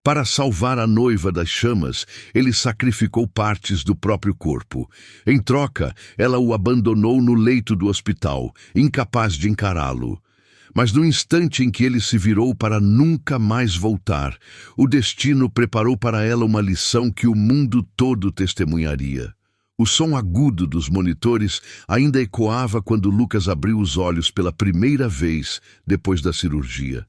Para salvar a noiva das chamas, ele sacrificou partes do próprio corpo. Em troca, ela o abandonou no leito do hospital, incapaz de encará-lo. Mas no instante em que ele se virou para nunca mais voltar, o destino preparou para ela uma lição que o mundo todo testemunharia. O som agudo dos monitores ainda ecoava quando Lucas abriu os olhos pela primeira vez depois da cirurgia.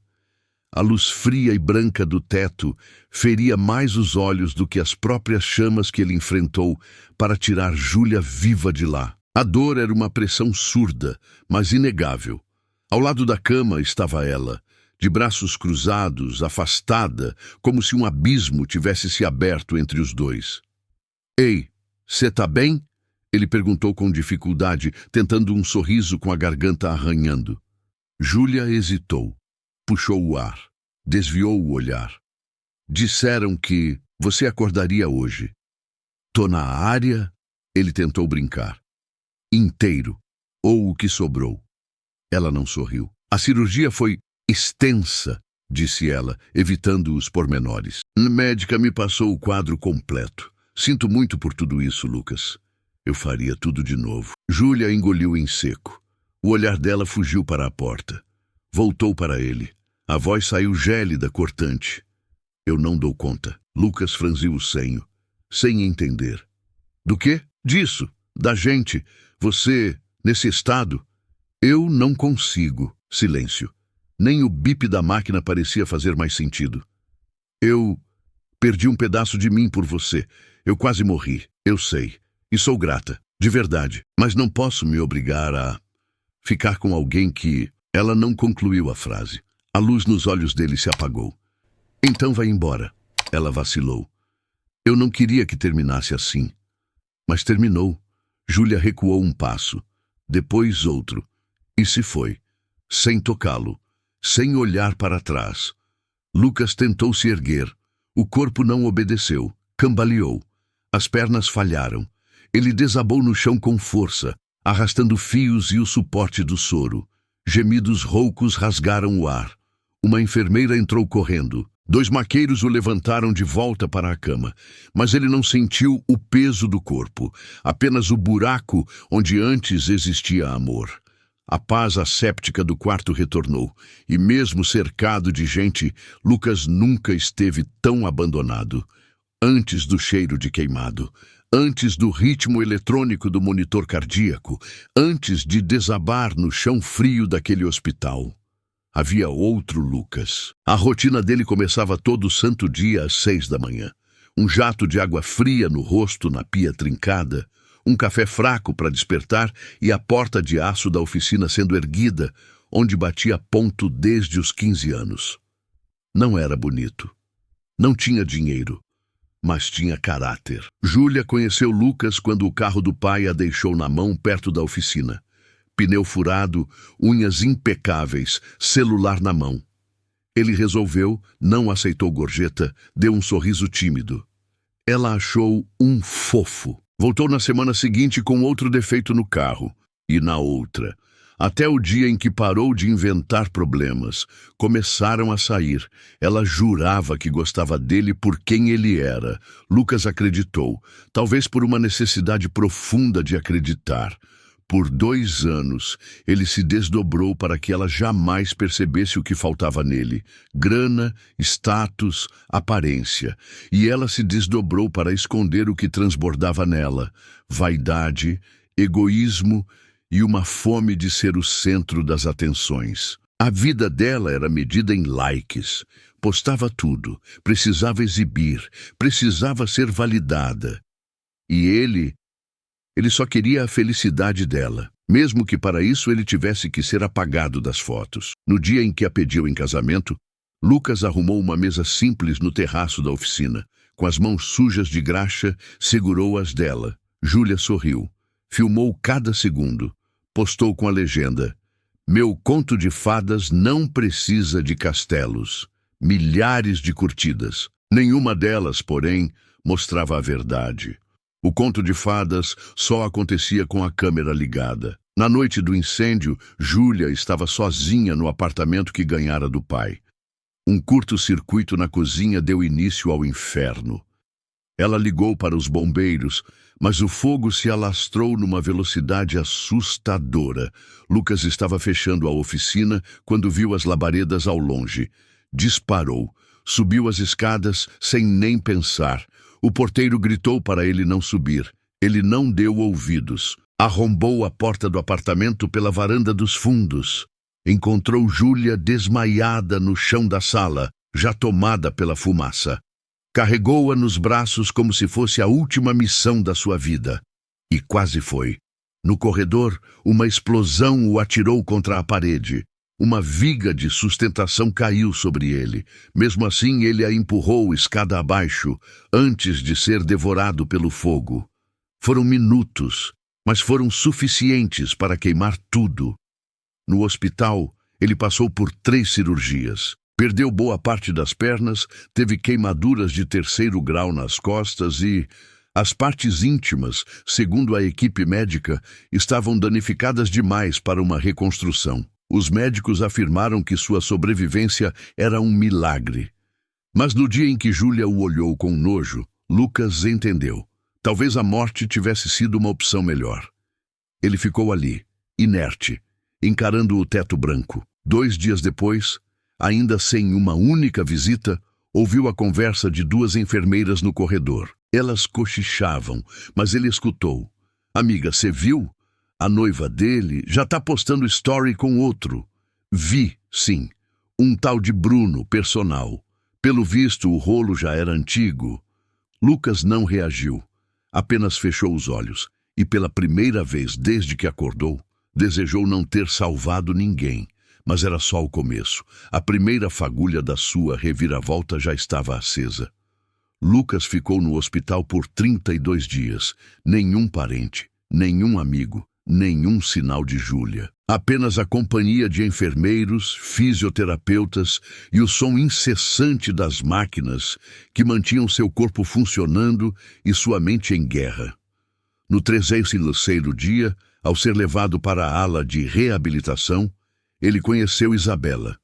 A luz fria e branca do teto feria mais os olhos do que as próprias chamas que ele enfrentou para tirar Júlia viva de lá. A dor era uma pressão surda, mas inegável. Ao lado da cama estava ela, de braços cruzados, afastada, como se um abismo tivesse se aberto entre os dois. "Ei, você tá bem?" ele perguntou com dificuldade, tentando um sorriso com a garganta arranhando. Júlia hesitou. Puxou o ar, desviou o olhar. "Disseram que você acordaria hoje." "Tô na área?" ele tentou brincar. "Inteiro, ou o que sobrou." Ela não sorriu. "A cirurgia foi extensa", disse ela, evitando os pormenores. "A médica me passou o quadro completo. Sinto muito por tudo isso, Lucas. Eu faria tudo de novo." Júlia engoliu em seco. O olhar dela fugiu para a porta. Voltou para ele. A voz saiu gélida, cortante. "Eu não dou conta." Lucas franziu o senho, sem entender. "Do quê?" "Disso. Da gente. Você, nesse estado." "Eu não consigo." Silêncio. Nem o bip da máquina parecia fazer mais sentido. "Eu perdi um pedaço de mim por você. Eu quase morri. Eu sei. E sou grata. De verdade. Mas não posso me obrigar a ficar com alguém que..." Ela não concluiu a frase. A luz nos olhos dele se apagou. "Então vai embora." Ela vacilou. "Eu não queria que terminasse assim." Mas terminou. Júlia recuou um passo, depois outro, e se foi, sem tocá-lo, sem olhar para trás. Lucas tentou se erguer. O corpo não obedeceu, cambaleou. As pernas falharam. Ele desabou no chão com força, arrastando fios e o suporte do soro. Gemidos roucos rasgaram o ar. Uma enfermeira entrou correndo. 2 maqueiros o levantaram de volta para a cama, mas ele não sentiu o peso do corpo, apenas o buraco onde antes existia amor. A paz asséptica do quarto retornou, e mesmo cercado de gente, Lucas nunca esteve tão abandonado. Antes do cheiro de queimado, antes do ritmo eletrônico do monitor cardíaco, antes de desabar no chão frio daquele hospital. Havia outro Lucas. A rotina dele começava todo santo dia às 6 da manhã. Um jato de água fria no rosto na pia trincada, um café fraco para despertar e a porta de aço da oficina sendo erguida, onde batia ponto desde os 15 anos. Não era bonito. Não tinha dinheiro, mas tinha caráter. Júlia conheceu Lucas quando o carro do pai a deixou na mão perto da oficina. Pneu furado, unhas impecáveis, celular na mão. Ele resolveu, não aceitou gorjeta, deu um sorriso tímido. Ela achou um fofo. Voltou na semana seguinte com outro defeito no carro, e na outra. Até o dia em que parou de inventar problemas. Começaram a sair. Ela jurava que gostava dele por quem ele era. Lucas acreditou, talvez por uma necessidade profunda de acreditar. Por 2 anos, ele se desdobrou para que ela jamais percebesse o que faltava nele. Grana, status, aparência. E ela se desdobrou para esconder o que transbordava nela. Vaidade, egoísmo e uma fome de ser o centro das atenções. A vida dela era medida em likes. Postava tudo, precisava exibir, precisava ser validada. E ele só queria a felicidade dela, mesmo que para isso ele tivesse que ser apagado das fotos. No dia em que a pediu em casamento, Lucas arrumou uma mesa simples no terraço da oficina. Com as mãos sujas de graxa, segurou as dela. Júlia sorriu. Filmou cada segundo. Postou com a legenda: "Meu conto de fadas não precisa de castelos." Milhares de curtidas. Nenhuma delas, porém, mostrava a verdade. O conto de fadas só acontecia com a câmera ligada. Na noite do incêndio, Júlia estava sozinha no apartamento que ganhara do pai. Um curto-circuito na cozinha deu início ao inferno. Ela ligou para os bombeiros, mas o fogo se alastrou numa velocidade assustadora. Lucas estava fechando a oficina quando viu as labaredas ao longe. Disparou, subiu as escadas sem nem pensar. O porteiro gritou para ele não subir. Ele não deu ouvidos. Arrombou a porta do apartamento pela varanda dos fundos. Encontrou Júlia desmaiada no chão da sala, já tomada pela fumaça. Carregou-a nos braços como se fosse a última missão da sua vida. E quase foi. No corredor, uma explosão o atirou contra a parede. Uma viga de sustentação caiu sobre ele. Mesmo assim, ele a empurrou escada abaixo, antes de ser devorado pelo fogo. Foram minutos, mas foram suficientes para queimar tudo. No hospital, ele passou por 3 cirurgias. Perdeu boa parte das pernas, teve queimaduras de 3º grau nas costas e as partes íntimas, segundo a equipe médica, estavam danificadas demais para uma reconstrução. Os médicos afirmaram que sua sobrevivência era um milagre. Mas no dia em que Júlia o olhou com nojo, Lucas entendeu. Talvez a morte tivesse sido uma opção melhor. Ele ficou ali, inerte, encarando o teto branco. 2 dias depois, ainda sem uma única visita, ouviu a conversa de 2 enfermeiras no corredor. Elas cochichavam, mas ele escutou. Amiga, você viu? A noiva dele já está postando story com outro. Vi, sim. Um tal de Bruno, personal. Pelo visto, o rolo já era antigo. Lucas não reagiu. Apenas fechou os olhos e, pela primeira vez desde que acordou, desejou não ter salvado ninguém. Mas era só o começo. A primeira fagulha da sua reviravolta já estava acesa. Lucas ficou no hospital por 32 dias. Nenhum parente, nenhum amigo, nenhum sinal de Júlia. Apenas a companhia de enfermeiros, fisioterapeutas e o som incessante das máquinas que mantinham seu corpo funcionando e sua mente em guerra. No 33º dia, ao ser levado para a ala de reabilitação, ele conheceu Isabela.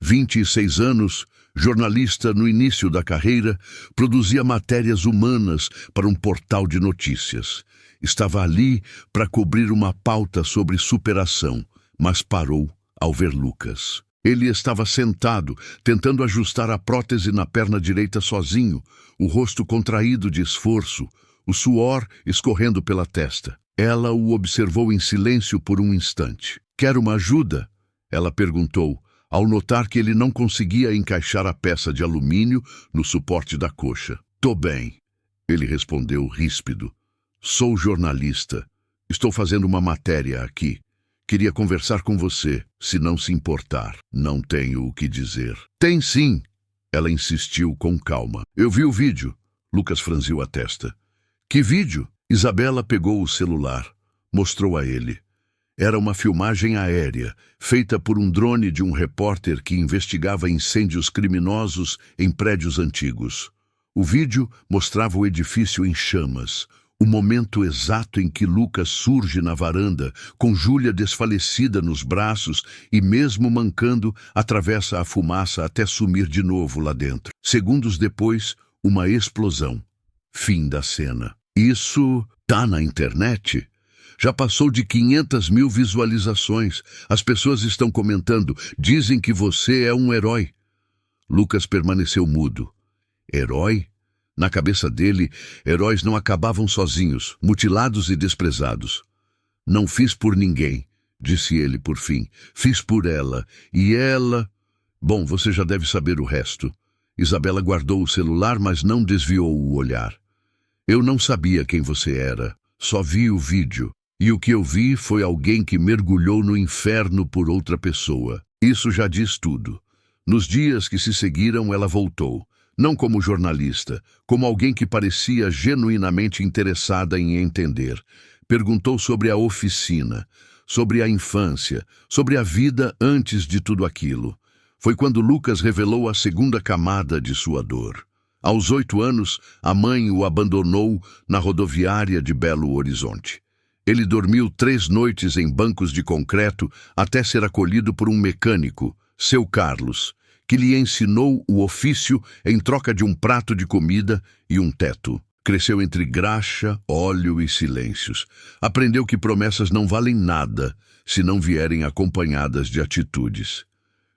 26 anos, jornalista no início da carreira, produzia matérias humanas para um portal de notícias. Estava ali para cobrir uma pauta sobre superação, mas parou ao ver Lucas. Ele estava sentado, tentando ajustar a prótese na perna direita sozinho, o rosto contraído de esforço, o suor escorrendo pela testa. Ela o observou em silêncio por um instante. "Quer uma ajuda?" ela perguntou, ao notar que ele não conseguia encaixar a peça de alumínio no suporte da coxa. "Tô bem", ele respondeu ríspido. "Sou jornalista. Estou fazendo uma matéria aqui. Queria conversar com você, se não se importar." "Não tenho o que dizer." "Tem sim", ela insistiu com calma. "Eu vi o vídeo." Lucas franziu a testa. "Que vídeo?" Isabela pegou o celular. Mostrou a ele. Era uma filmagem aérea, feita por um drone de um repórter que investigava incêndios criminosos em prédios antigos. O vídeo mostrava o edifício em chamas, o momento exato em que Lucas surge na varanda, com Júlia desfalecida nos braços e, mesmo mancando, atravessa a fumaça até sumir de novo lá dentro. Segundos depois, uma explosão. Fim da cena. Isso tá na internet? Já passou de 500 mil visualizações. As pessoas estão comentando, dizem que você é um herói. Lucas permaneceu mudo. Herói? Na cabeça dele, heróis não acabavam sozinhos, mutilados e desprezados. "Não fiz por ninguém", disse ele por fim. "Fiz por ela. E ela..." Bom, você já deve saber o resto. Isabela guardou o celular, mas não desviou o olhar. "Eu não sabia quem você era. Só vi o vídeo. E o que eu vi foi alguém que mergulhou no inferno por outra pessoa. Isso já diz tudo." Nos dias que se seguiram, ela voltou. Não como jornalista, como alguém que parecia genuinamente interessada em entender. Perguntou sobre a oficina, sobre a infância, sobre a vida antes de tudo aquilo. Foi quando Lucas revelou a segunda camada de sua dor. Aos 8 anos, a mãe o abandonou na rodoviária de Belo Horizonte. Ele dormiu 3 noites em bancos de concreto até ser acolhido por um mecânico, seu Carlos, que lhe ensinou o ofício em troca de um prato de comida e um teto. Cresceu entre graxa, óleo e silêncios. Aprendeu que promessas não valem nada se não vierem acompanhadas de atitudes.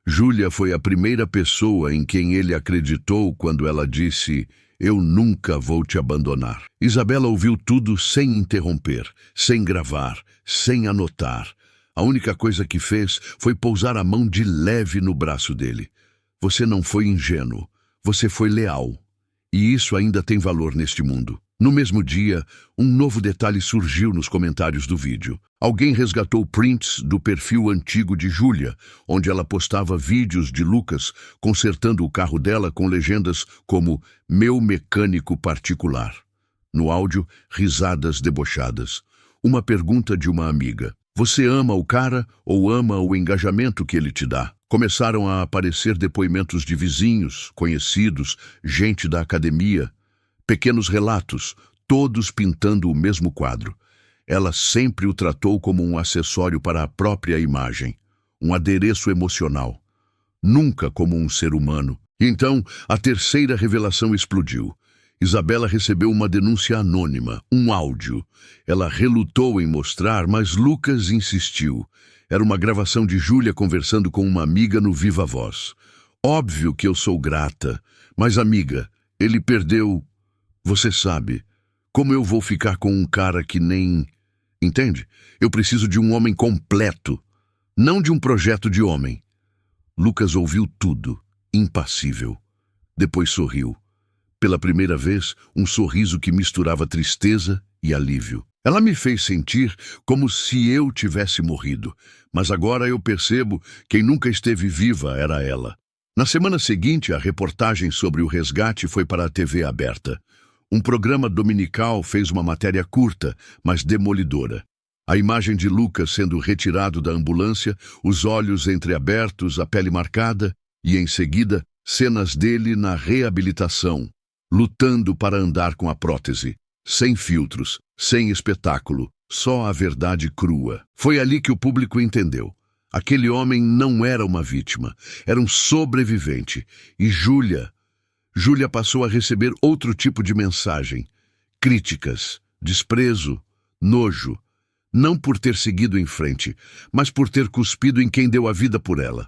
Júlia foi a primeira pessoa em quem ele acreditou quando ela disse: "Eu nunca vou te abandonar." Isabela ouviu tudo sem interromper, sem gravar, sem anotar. A única coisa que fez foi pousar a mão de leve no braço dele. "Você não foi ingênuo, você foi leal. E isso ainda tem valor neste mundo." No mesmo dia, um novo detalhe surgiu nos comentários do vídeo. Alguém resgatou prints do perfil antigo de Júlia, onde ela postava vídeos de Lucas consertando o carro dela com legendas como "meu mecânico particular." No áudio, risadas debochadas. Uma pergunta de uma amiga: "Você ama o cara ou ama o engajamento que ele te dá?" Começaram a aparecer depoimentos de vizinhos, conhecidos, gente da academia. Pequenos relatos, todos pintando o mesmo quadro. Ela sempre o tratou como um acessório para a própria imagem, um adereço emocional, nunca como um ser humano. Então, a terceira revelação explodiu. Isabela recebeu uma denúncia anônima, um áudio. Ela relutou em mostrar, mas Lucas insistiu. Era uma gravação de Júlia conversando com uma amiga no Viva Voz. "Óbvio que eu sou grata, mas amiga, ele perdeu... Você sabe, como eu vou ficar com um cara que nem... Entende? Eu preciso de um homem completo, não de um projeto de homem." Lucas ouviu tudo, impassível. Depois sorriu. Pela primeira vez, um sorriso que misturava tristeza e alívio. "Ela me fez sentir como se eu tivesse morrido, mas agora eu percebo que quem nunca esteve viva era ela." Na semana seguinte, a reportagem sobre o resgate foi para a TV aberta. Um programa dominical fez uma matéria curta, mas demolidora. A imagem de Lucas sendo retirado da ambulância, os olhos entreabertos, a pele marcada, e em seguida, cenas dele na reabilitação, lutando para andar com a prótese, sem filtros, sem espetáculo, só a verdade crua. Foi ali que o público entendeu. Aquele homem não era uma vítima, era um sobrevivente. E Júlia passou a receber outro tipo de mensagem: críticas, desprezo, nojo. Não por ter seguido em frente, mas por ter cuspido em quem deu a vida por ela.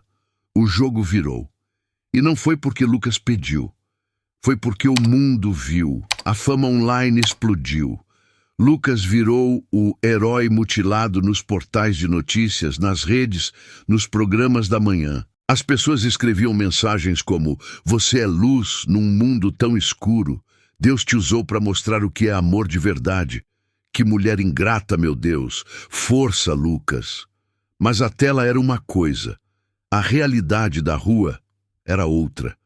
O jogo virou. E não foi porque Lucas pediu. Foi porque o mundo viu. A fama online explodiu. Lucas virou o herói mutilado nos portais de notícias, nas redes, nos programas da manhã. As pessoas escreviam mensagens como: "Você é luz num mundo tão escuro. Deus te usou para mostrar o que é amor de verdade. Que mulher ingrata, meu Deus. Força, Lucas." Mas a tela era uma coisa. A realidade da rua era outra.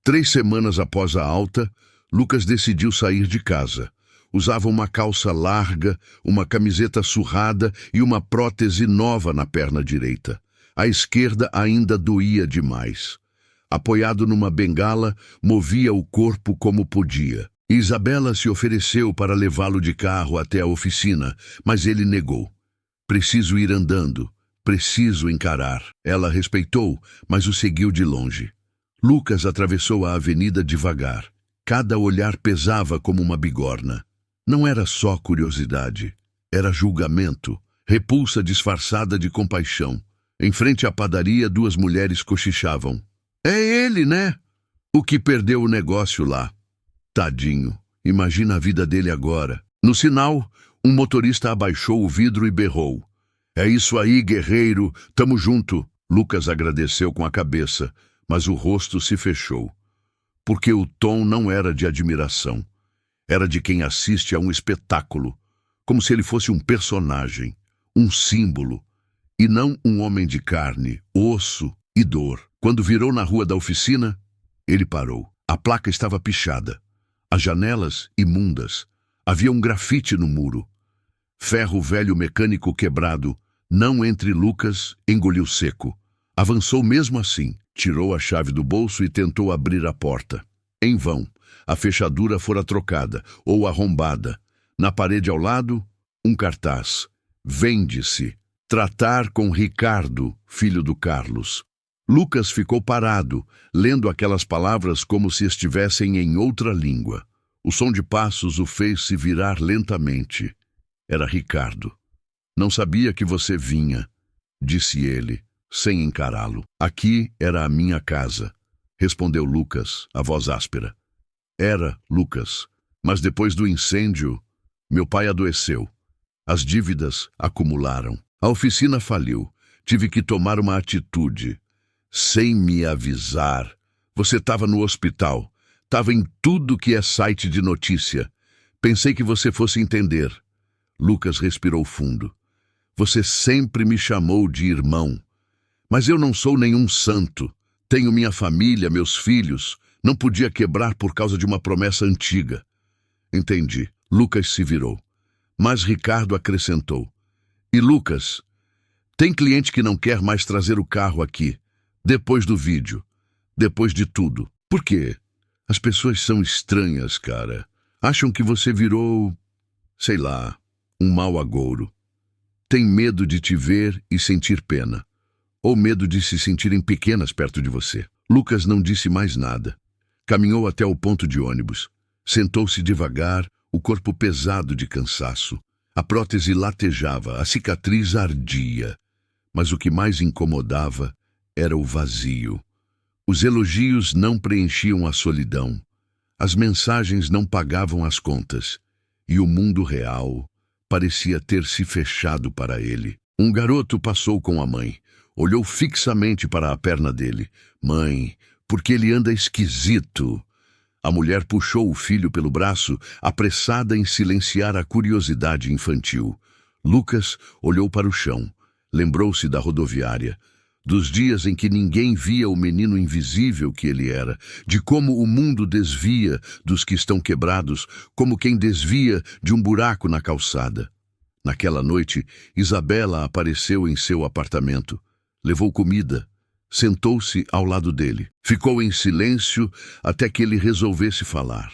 3 semanas após a alta, Lucas decidiu sair de casa. Usava uma calça larga, uma camiseta surrada e uma prótese nova na perna direita. A esquerda ainda doía demais. Apoiado numa bengala, movia o corpo como podia. Isabela se ofereceu para levá-lo de carro até a oficina, mas ele negou. "Preciso ir andando, preciso encarar." Ela respeitou, mas o seguiu de longe. Lucas atravessou a avenida devagar. Cada olhar pesava como uma bigorna. Não era só curiosidade, era julgamento, repulsa disfarçada de compaixão. Em frente à padaria, 2 mulheres cochichavam. "É ele, né? O que perdeu o negócio lá. Tadinho, imagina a vida dele agora." No sinal, um motorista abaixou o vidro e berrou: "É isso aí, guerreiro, tamo junto." Lucas agradeceu com a cabeça, mas o rosto se fechou. Porque o tom não era de admiração. Era de quem assiste a um espetáculo, como se ele fosse um personagem, um símbolo, e não um homem de carne, osso e dor. Quando virou na rua da oficina, ele parou. A placa estava pichada, as janelas imundas. Havia um grafite no muro. "Ferro velho mecânico quebrado, não entre Lucas", engoliu seco. Avançou mesmo assim, tirou a chave do bolso e tentou abrir a porta. Em vão. A fechadura fora trocada ou arrombada. Na parede ao lado, um cartaz: "Vende-se. Tratar com Ricardo, filho do Carlos." Lucas ficou parado, lendo aquelas palavras como se estivessem em outra língua. O som de passos o fez se virar lentamente. Era Ricardo. Não sabia que você vinha, disse ele, sem encará-lo. Aqui era a minha casa, respondeu Lucas, a voz áspera. Era, Lucas, mas depois do incêndio, meu pai adoeceu. As dívidas acumularam. A oficina faliu. Tive que tomar uma atitude. Sem me avisar. Você estava no hospital. Estava em tudo que é site de notícia. Pensei que você fosse entender. Lucas respirou fundo. Você sempre me chamou de irmão. Mas eu não sou nenhum santo. Tenho minha família, meus filhos. Não podia quebrar por causa de uma promessa antiga. Entendi. Lucas se virou. Mas Ricardo acrescentou. E Lucas, tem cliente que não quer mais trazer o carro aqui. Depois do vídeo. Depois de tudo. Por quê? As pessoas são estranhas, cara. Acham que você virou, sei lá, um mau agouro. Tem medo de te ver e sentir pena. Ou medo de se sentirem pequenas perto de você. Lucas não disse mais nada. Caminhou até o ponto de ônibus. Sentou-se devagar, o corpo pesado de cansaço. A prótese latejava, a cicatriz ardia. Mas o que mais incomodava era o vazio. Os elogios não preenchiam a solidão. As mensagens não pagavam as contas. E o mundo real parecia ter se fechado para ele. Um garoto passou com a mãe. Olhou fixamente para a perna dele. Mãe, porque ele anda esquisito. A mulher puxou o filho pelo braço, apressada em silenciar a curiosidade infantil. Lucas olhou para o chão. Lembrou-se da rodoviária. Dos dias em que ninguém via o menino invisível que ele era, de como o mundo desvia dos que estão quebrados, como quem desvia de um buraco na calçada. Naquela noite, Isabela apareceu em seu apartamento. Levou comida. Sentou-se ao lado dele. Ficou em silêncio até que ele resolvesse falar.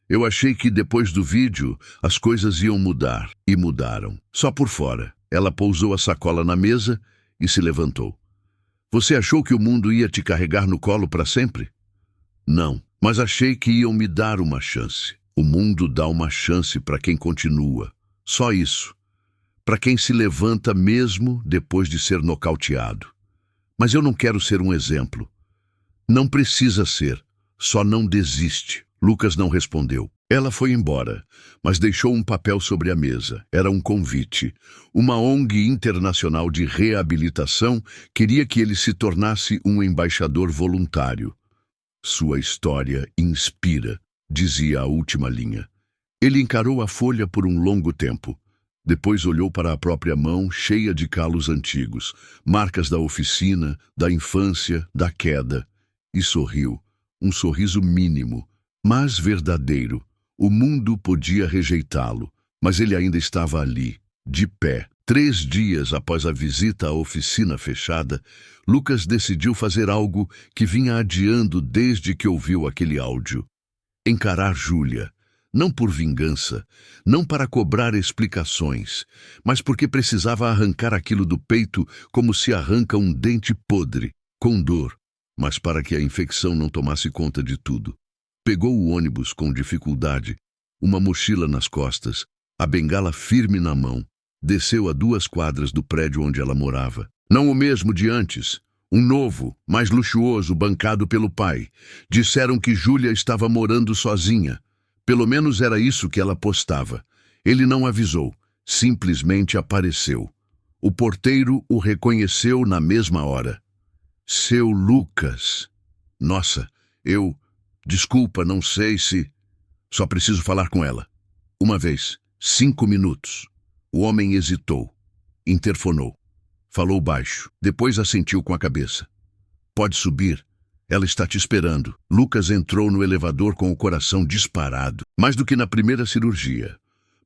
Eu achei que depois do vídeo as coisas iam mudar. E mudaram. Só por fora. Ela pousou a sacola na mesa e se levantou. Você achou que o mundo ia te carregar no colo para sempre? Não, mas achei que iam me dar uma chance. O mundo dá uma chance para quem continua. Só isso. Para quem se levanta mesmo depois de ser nocauteado. Mas eu não quero ser um exemplo. Não precisa ser. Só não desiste. Lucas não respondeu. Ela foi embora, mas deixou um papel sobre a mesa. Era um convite. Uma ONG internacional de reabilitação queria que ele se tornasse um embaixador voluntário. Sua história inspira, dizia a última linha. Ele encarou a folha por um longo tempo. Depois olhou para a própria mão, cheia de calos antigos, marcas da oficina, da infância, da queda, e sorriu. Um sorriso mínimo, mas verdadeiro. O mundo podia rejeitá-lo, mas ele ainda estava ali, de pé. 3 dias após a visita à oficina fechada, Lucas decidiu fazer algo que vinha adiando desde que ouviu aquele áudio. Encarar Júlia. Não por vingança, não para cobrar explicações, mas porque precisava arrancar aquilo do peito como se arranca um dente podre, com dor, mas para que a infecção não tomasse conta de tudo. Pegou o ônibus com dificuldade, uma mochila nas costas, a bengala firme na mão, desceu a 2 quadras do prédio onde ela morava. Não o mesmo de antes, um novo, mais luxuoso, bancado pelo pai. Disseram que Júlia estava morando sozinha. Pelo menos era isso que ela postava. Ele não avisou, simplesmente apareceu. O porteiro o reconheceu na mesma hora. Seu Lucas. Nossa, Desculpa, não sei se... Só preciso falar com ela. Uma vez, 5 minutos. O homem hesitou. Interfonou. Falou baixo. Depois assentiu com a cabeça. Pode subir. Ela está te esperando. Lucas entrou no elevador com o coração disparado. Mais do que na primeira cirurgia.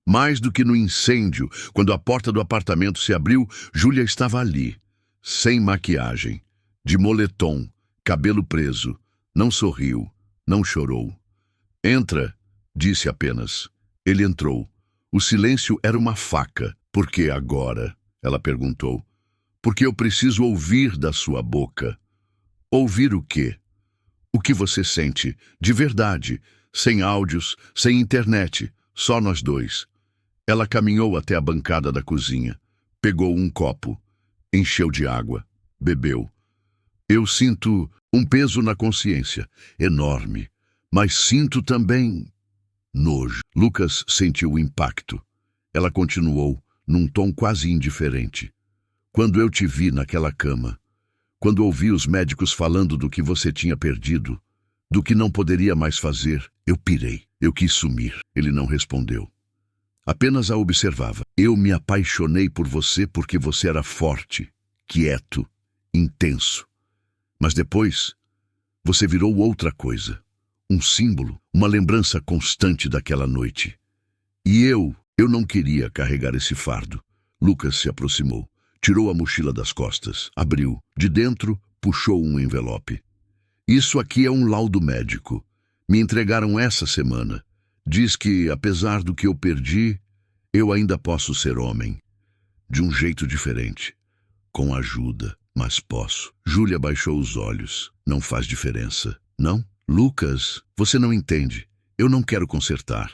Mais do que no incêndio, quando a porta do apartamento se abriu, Júlia estava ali. Sem maquiagem. De moletom. Cabelo preso. Não sorriu. Não chorou. Entra, disse apenas. Ele entrou. O silêncio era uma faca. Por que agora? Ela perguntou. Porque eu preciso ouvir da sua boca. Ouvir o quê? O que você sente, de verdade, sem áudios, sem internet, só nós dois. Ela caminhou até a bancada da cozinha, pegou um copo, encheu de água, bebeu. Eu sinto um peso na consciência, enorme, mas sinto também nojo. Lucas sentiu o impacto. Ela continuou, num tom quase indiferente. Quando eu te vi naquela cama, quando ouvi os médicos falando do que você tinha perdido, do que não poderia mais fazer, eu pirei. Eu quis sumir. Ele não respondeu. Apenas a observava. Eu me apaixonei por você porque você era forte, quieto, intenso. Mas depois, você virou outra coisa. Um símbolo, uma lembrança constante daquela noite. E eu não queria carregar esse fardo. Lucas se aproximou, tirou a mochila das costas, abriu. De dentro, puxou um envelope. Isso aqui é um laudo médico. Me entregaram essa semana. Diz que, apesar do que eu perdi, eu ainda posso ser homem. De um jeito diferente. Com ajuda, mas posso. Júlia baixou os olhos. Não faz diferença, não? Lucas, você não entende. Eu não quero consertar.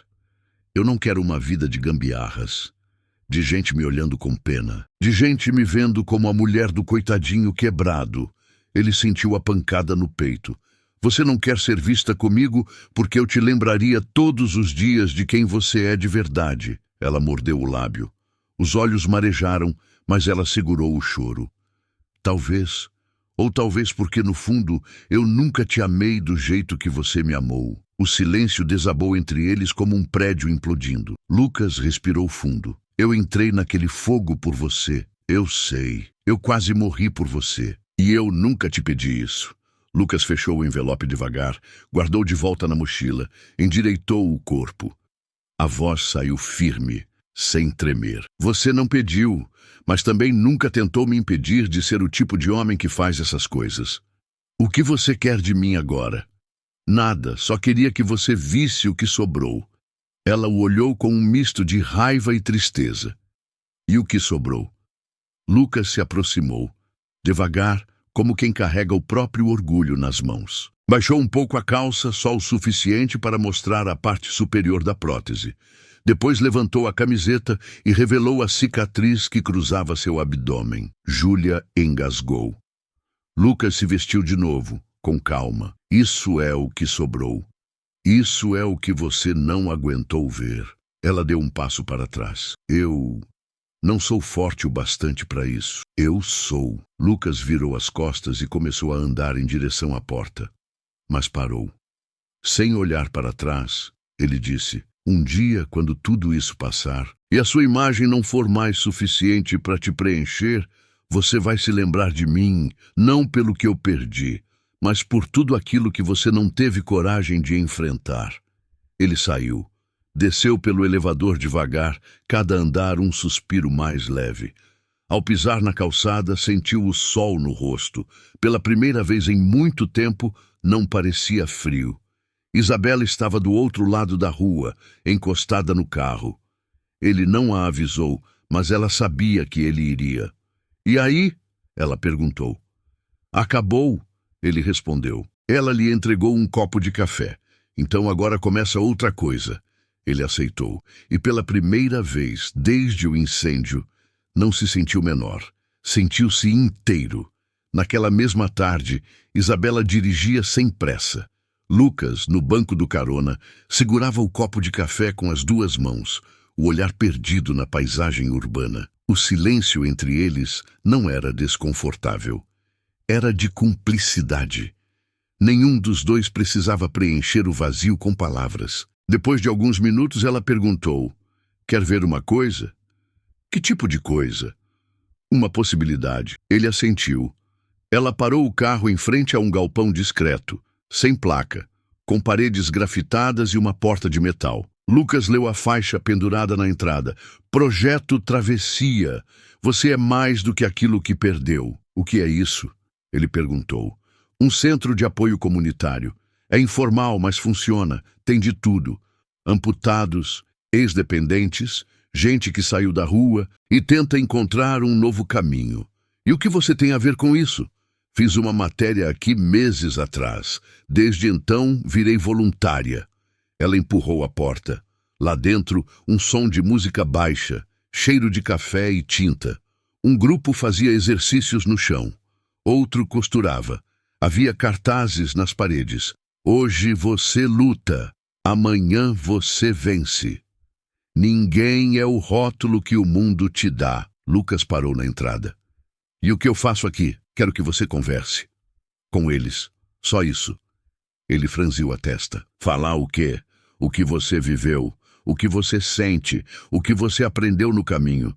Eu não quero uma vida de gambiarras. De gente me olhando com pena. De gente me vendo como a mulher do coitadinho quebrado. Ele sentiu a pancada no peito. Você não quer ser vista comigo porque eu te lembraria todos os dias de quem você é de verdade. Ela mordeu o lábio. Os olhos marejaram, mas ela segurou o choro. Talvez, ou talvez porque no fundo eu nunca te amei do jeito que você me amou. O silêncio desabou entre eles como um prédio implodindo. Lucas respirou fundo. Eu entrei naquele fogo por você. Eu sei. Eu quase morri por você. E eu nunca te pedi isso. Lucas fechou o envelope devagar, guardou de volta na mochila, endireitou o corpo. A voz saiu firme, sem tremer. Você não pediu, mas também nunca tentou me impedir de ser o tipo de homem que faz essas coisas. O que você quer de mim agora? Nada, só queria que você visse o que sobrou. Ela o olhou com um misto de raiva e tristeza. E o que sobrou? Lucas se aproximou, devagar, como quem carrega o próprio orgulho nas mãos. Baixou um pouco a calça, só o suficiente para mostrar a parte superior da prótese. Depois levantou a camiseta e revelou a cicatriz que cruzava seu abdômen. Júlia engasgou. Lucas se vestiu de novo, com calma. Isso é o que sobrou. Isso é o que você não aguentou ver. Ela deu um passo para trás. Eu não sou forte o bastante para isso. Eu sou. Lucas virou as costas e começou a andar em direção à porta. Mas parou. Sem olhar para trás, ele disse: um dia, quando tudo isso passar, e a sua imagem não for mais suficiente para te preencher, você vai se lembrar de mim, não pelo que eu perdi, mas por tudo aquilo que você não teve coragem de enfrentar. Ele saiu. Desceu pelo elevador devagar, cada andar um suspiro mais leve. Ao pisar na calçada, sentiu o sol no rosto. Pela primeira vez em muito tempo, não parecia frio. Isabela estava do outro lado da rua, encostada no carro. Ele não a avisou, mas ela sabia que ele iria. E aí? Ela perguntou. Acabou, ele respondeu. Ela lhe entregou um copo de café. Então agora começa outra coisa. Ele aceitou, e pela primeira vez, desde o incêndio, não se sentiu menor. Sentiu-se inteiro. Naquela mesma tarde, Isabela dirigia sem pressa. Lucas, no banco do carona, segurava o copo de café com as duas mãos, o olhar perdido na paisagem urbana. O silêncio entre eles não era desconfortável. Era de cumplicidade. Nenhum dos dois precisava preencher o vazio com palavras. Depois de alguns minutos, ela perguntou: quer ver uma coisa? Que tipo de coisa? Uma possibilidade. Ele assentiu. Ela parou o carro em frente a um galpão discreto, sem placa, com paredes grafitadas e uma porta de metal. Lucas leu a faixa pendurada na entrada. Projeto Travessia. Você é mais do que aquilo que perdeu. O que é isso? Ele perguntou. Um centro de apoio comunitário. É informal, mas funciona. Tem de tudo. Amputados, ex-dependentes, gente que saiu da rua e tenta encontrar um novo caminho. E o que você tem a ver com isso? Fiz uma matéria aqui meses atrás. Desde então, virei voluntária. Ela empurrou a porta. Lá dentro, um som de música baixa, cheiro de café e tinta. Um grupo fazia exercícios no chão. Outro costurava. Havia cartazes nas paredes. Hoje você luta. Amanhã você vence. Ninguém é o rótulo que o mundo te dá. Lucas parou na entrada. E o que eu faço aqui? Quero que você converse. Com eles. Só isso. Ele franziu a testa. Falar o quê? O que você viveu, o que você sente, o que você aprendeu no caminho.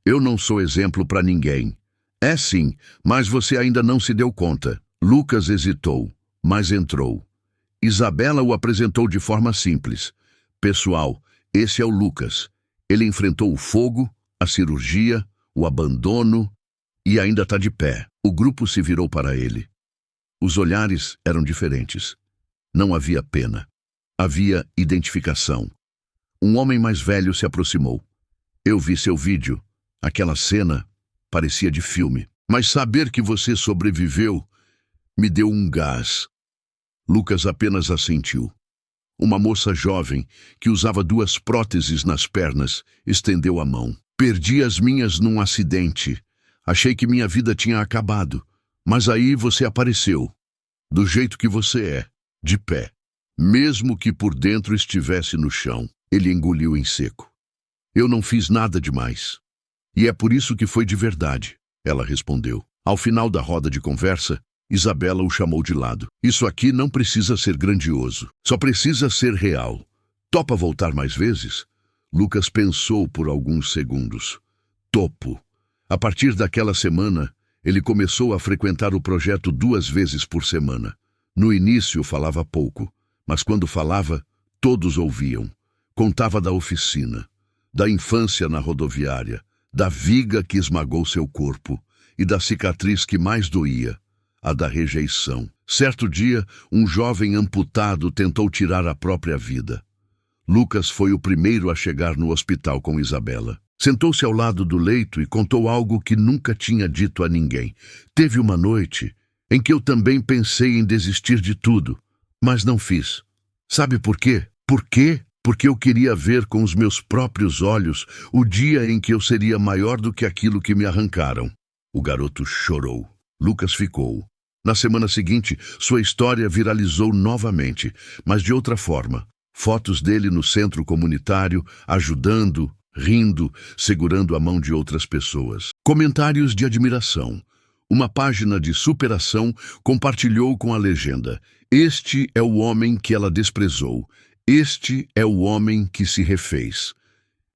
Eu não sou exemplo para ninguém. É sim, mas você ainda não se deu conta. Lucas hesitou, mas entrou. Isabela o apresentou de forma simples. Pessoal, esse é o Lucas. Ele enfrentou o fogo, a cirurgia, o abandono e ainda está de pé. O grupo se virou para ele. Os olhares eram diferentes. Não havia pena. Havia identificação. Um homem mais velho se aproximou. Eu vi seu vídeo. Aquela cena parecia de filme. Mas saber que você sobreviveu me deu um gás. Lucas apenas assentiu. Uma moça jovem, que usava 2 próteses nas pernas, estendeu a mão. Perdi as minhas num acidente. Achei que minha vida tinha acabado. Mas aí você apareceu. Do jeito que você é, de pé. Mesmo que por dentro estivesse no chão. Ele engoliu em seco. Eu não fiz nada demais. E é por isso que foi de verdade, ela respondeu. Ao final da roda de conversa, Isabela o chamou de lado. Isso aqui não precisa ser grandioso. Só precisa ser real. Topa voltar mais vezes? Lucas pensou por alguns segundos. Topo. A partir daquela semana, ele começou a frequentar o projeto 2 vezes por semana. No início falava pouco, mas quando falava, todos ouviam. Contava da oficina, da infância na rodoviária, da viga que esmagou seu corpo e da cicatriz que mais doía, a da rejeição. Certo dia, um jovem amputado tentou tirar a própria vida. Lucas foi o primeiro a chegar no hospital com Isabela. Sentou-se ao lado do leito e contou algo que nunca tinha dito a ninguém. Teve uma noite em que eu também pensei em desistir de tudo, mas não fiz. Sabe por quê? Por quê? Porque eu queria ver com os meus próprios olhos o dia em que eu seria maior do que aquilo que me arrancaram. O garoto chorou. Lucas ficou. Na semana seguinte, sua história viralizou novamente, mas de outra forma. Fotos dele no centro comunitário, ajudando, rindo, segurando a mão de outras pessoas. Comentários de admiração. Uma página de superação compartilhou com a legenda: "Este é o homem que ela desprezou. Este é o homem que se refez."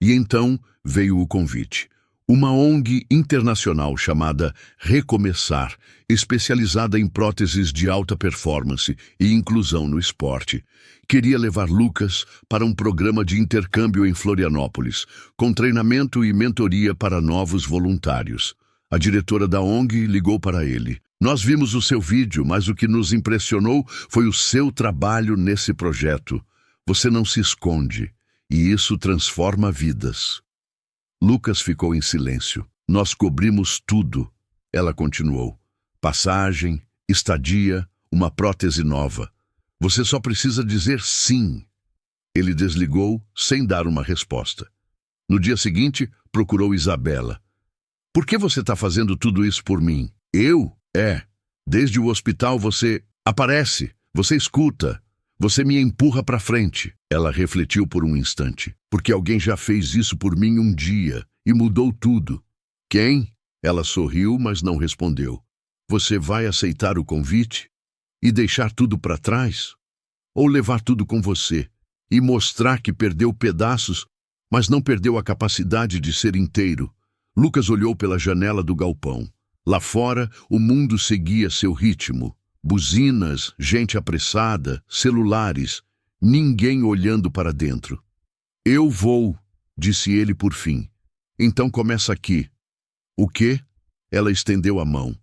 E então veio o convite. Uma ONG internacional chamada Recomeçar, especializada em próteses de alta performance e inclusão no esporte, queria levar Lucas para um programa de intercâmbio em Florianópolis, com treinamento e mentoria para novos voluntários. A diretora da ONG ligou para ele. "Nós vimos o seu vídeo, mas o que nos impressionou foi o seu trabalho nesse projeto. Você não se esconde, e isso transforma vidas." Lucas ficou em silêncio. "Nós cobrimos tudo," ela continuou. "Passagem, estadia, uma prótese nova. Você só precisa dizer sim." Ele desligou sem dar uma resposta. No dia seguinte, procurou Isabela. "Por que você está fazendo tudo isso por mim?" "Eu? Desde o hospital você aparece, você escuta. Você me empurra para frente." Ela refletiu por um instante. "Porque alguém já fez isso por mim um dia e mudou tudo." "Quem?" Ela sorriu, mas não respondeu. "Você vai aceitar o convite e deixar tudo para trás? Ou levar tudo com você e mostrar que perdeu pedaços, mas não perdeu a capacidade de ser inteiro?" Lucas olhou pela janela do galpão. Lá fora, o mundo seguia seu ritmo. Buzinas, gente apressada, celulares, ninguém olhando para dentro. "Eu vou," disse ele por fim. "Então começa aqui." "O quê?" Ela estendeu a mão.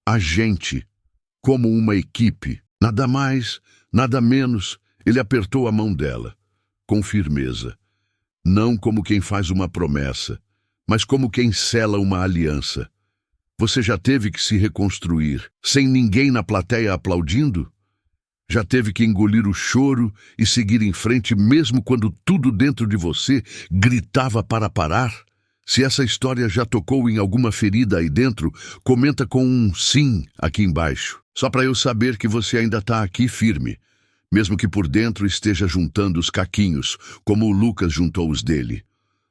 "A gente, como uma equipe, nada mais, nada menos." Ele apertou a mão dela, com firmeza. Não como quem faz uma promessa, mas como quem sela uma aliança. Você já teve que se reconstruir, sem ninguém na plateia aplaudindo? Já teve que engolir o choro e seguir em frente mesmo quando tudo dentro de você gritava para parar? Se essa história já tocou em alguma ferida aí dentro, comenta com um sim aqui embaixo, só para eu saber que você ainda está aqui firme, mesmo que por dentro esteja juntando os caquinhos, como o Lucas juntou os dele.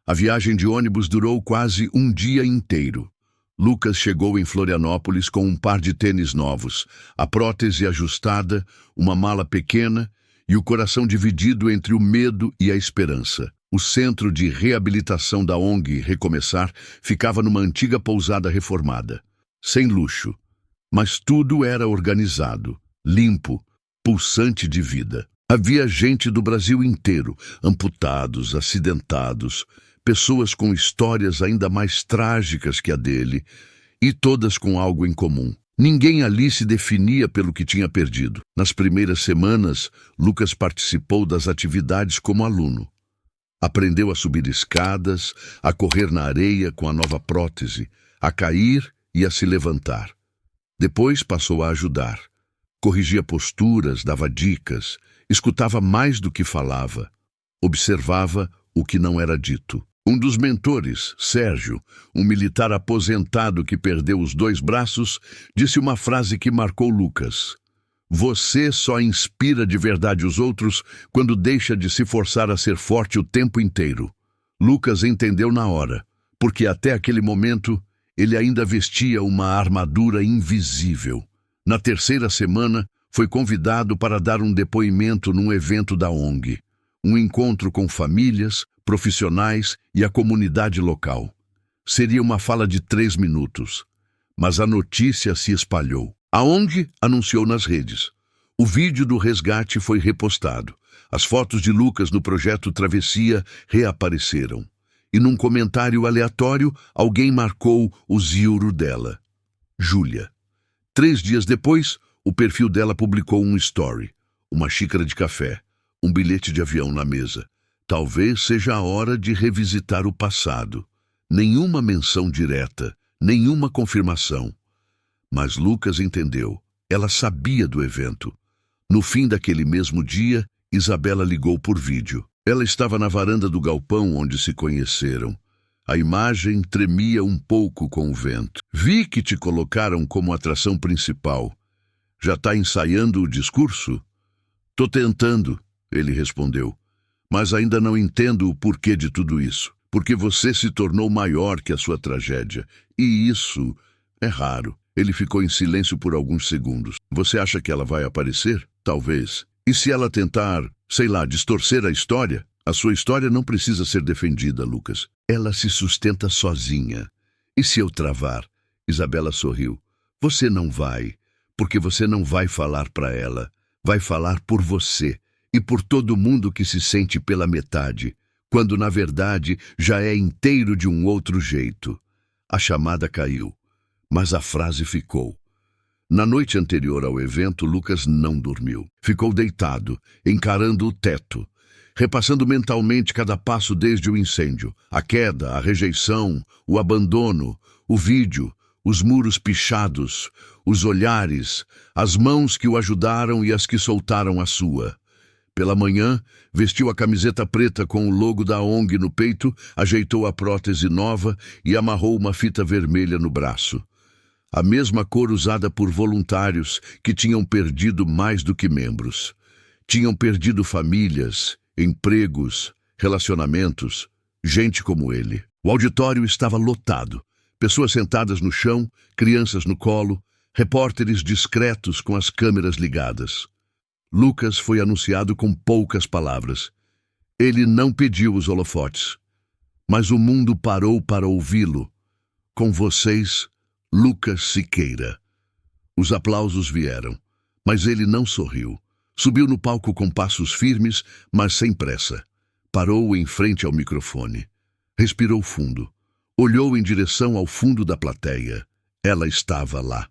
A viagem de ônibus durou quase um dia inteiro. Lucas chegou em Florianópolis com um par de tênis novos, a prótese ajustada, uma mala pequena e o coração dividido entre o medo e a esperança. O centro de reabilitação da ONG Recomeçar ficava numa antiga pousada reformada, sem luxo, mas tudo era organizado, limpo, pulsante de vida. Havia gente do Brasil inteiro, amputados, acidentados, pessoas com histórias ainda mais trágicas que a dele, e todas com algo em comum. Ninguém ali se definia pelo que tinha perdido. Nas primeiras semanas, Lucas participou das atividades como aluno. Aprendeu a subir escadas, a correr na areia com a nova prótese, a cair e a se levantar. Depois passou a ajudar. Corrigia posturas, dava dicas, escutava mais do que falava, observava o que não era dito. Um dos mentores, Sérgio, um militar aposentado que perdeu os 2 braços, disse uma frase que marcou Lucas. Você só inspira de verdade os outros quando deixa de se forçar a ser forte o tempo inteiro. Lucas entendeu na hora, porque até aquele momento ele ainda vestia uma armadura invisível. Na 3ª semana, foi convidado para dar um depoimento num evento da ONG. Um encontro com famílias, profissionais e a comunidade local. Seria uma fala de 3 minutos, mas a notícia se espalhou. A ONG anunciou nas redes. O vídeo do resgate foi repostado. As fotos de Lucas no projeto Travessia reapareceram. E num comentário aleatório, alguém marcou o ziuro dela. Júlia. 3 dias depois, o perfil dela publicou um story. Uma xícara de café, um bilhete de avião na mesa. Talvez seja a hora de revisitar o passado. Nenhuma menção direta, nenhuma confirmação. Mas Lucas entendeu. Ela sabia do evento. No fim daquele mesmo dia, Isabela ligou por vídeo. Ela estava na varanda do galpão onde se conheceram. A imagem tremia um pouco com o vento. Vi que te colocaram como atração principal. Já está ensaiando o discurso? Tô tentando, ele respondeu. Mas ainda não entendo o porquê de tudo isso. Porque você se tornou maior que a sua tragédia. E isso é raro. Ele ficou em silêncio por alguns segundos. Você acha que ela vai aparecer? Talvez. E se ela tentar, sei lá, distorcer a história? A sua história não precisa ser defendida, Lucas. Ela se sustenta sozinha. E se eu travar? Isabela sorriu. Você não vai, porque você não vai falar para ela. Vai falar por você e por todo mundo que se sente pela metade, quando na verdade já é inteiro de um outro jeito. A chamada caiu, mas a frase ficou. Na noite anterior ao evento, Lucas não dormiu. Ficou deitado, encarando o teto, repassando mentalmente cada passo desde o incêndio, a queda, a rejeição, o abandono, o vídeo, os muros pichados, os olhares, as mãos que o ajudaram e as que soltaram a sua. Pela manhã, vestiu a camiseta preta com o logo da ONG no peito, ajeitou a prótese nova e amarrou uma fita vermelha no braço. A mesma cor usada por voluntários que tinham perdido mais do que membros. Tinham perdido famílias, empregos, relacionamentos, gente como ele. O auditório estava lotado. Pessoas sentadas no chão, crianças no colo, repórteres discretos com as câmeras ligadas. Lucas foi anunciado com poucas palavras. Ele não pediu os holofotes, mas o mundo parou para ouvi-lo. Com vocês, Lucas Siqueira. Os aplausos vieram, mas ele não sorriu. Subiu no palco com passos firmes, mas sem pressa. Parou em frente ao microfone. Respirou fundo. Olhou em direção ao fundo da plateia. Ela estava lá.